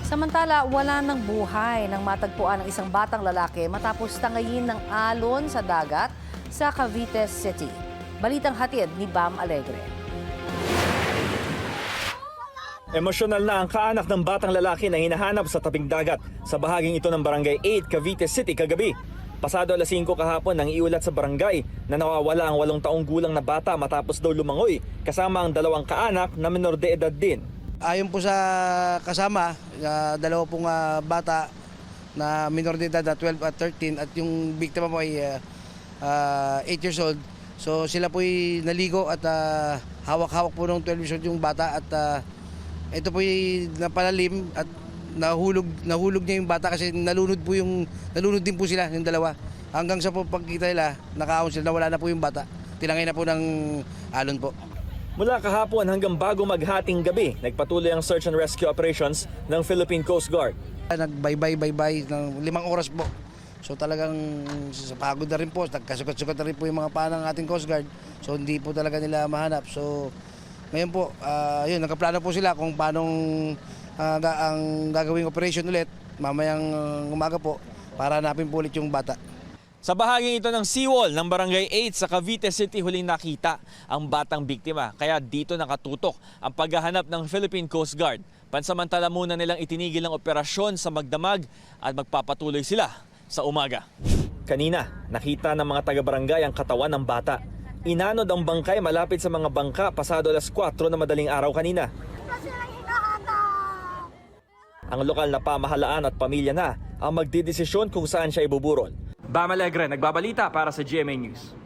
Samantala, wala ng buhay nang matagpuan ng isang batang lalaki matapos tangayin ng alon sa dagat sa Cavite City. Balitang hatid ni Bam Alegre. Emosyonal na ang kaanak ng batang lalaki na hinahanap sa tabing dagat sa bahaging ito ng Barangay 8, Cavite City kagabi. Pasado alas 5 kahapon nang iulat sa barangay na nawawala ang 8 taong gulang na bata matapos daw lumangoy kasama ang 2 kaanak na menor de edad din. Ayon po sa kasama, 2 pong bata na minor de edad, 12 at 13, at yung biktima po ay 8 years old. So sila po ay naligo at hawak-hawak po ng 12 years old yung bata at ito po ay napalalim at nahulog niya yung bata kasi nalunod din po sila yung 2. Hanggang sa po pagkita nila, nakaahon sila, nawala na po yung bata. Tinangay na po ng alon po. Mula kahapon hanggang bago maghating gabi, nagpatuloy ang search and rescue operations ng Philippine Coast Guard. Nagbaybay ng 5 oras po. So talagang sa pagod na rin po, nagkasukat-sukat na rin po yung mga paa ng ating Coast Guard. So hindi po talaga nila mahanap. So ngayon po, yun, nagkaplano po sila kung paano ang gagawing operation ulit mamayang umaga po para hanapin po ulit yung bata. Sa bahaging ito ng seawall ng Barangay 8 sa Cavite City huling nakita ang batang biktima. Kaya dito nakatutok ang paghahanap ng Philippine Coast Guard. Pansamantala muna nilang itinigil ang operasyon sa magdamag at magpapatuloy sila sa umaga. Kanina, nakita ng mga taga-barangay ang katawan ng bata. Inanod ang bangkay malapit sa mga bangka pasado alas 4 na madaling araw kanina. Ang lokal na pamahalaan at pamilya na ang magdidesisyon kung saan siya ibuburol. Bam Alegre, nagbabalita para sa GMA News.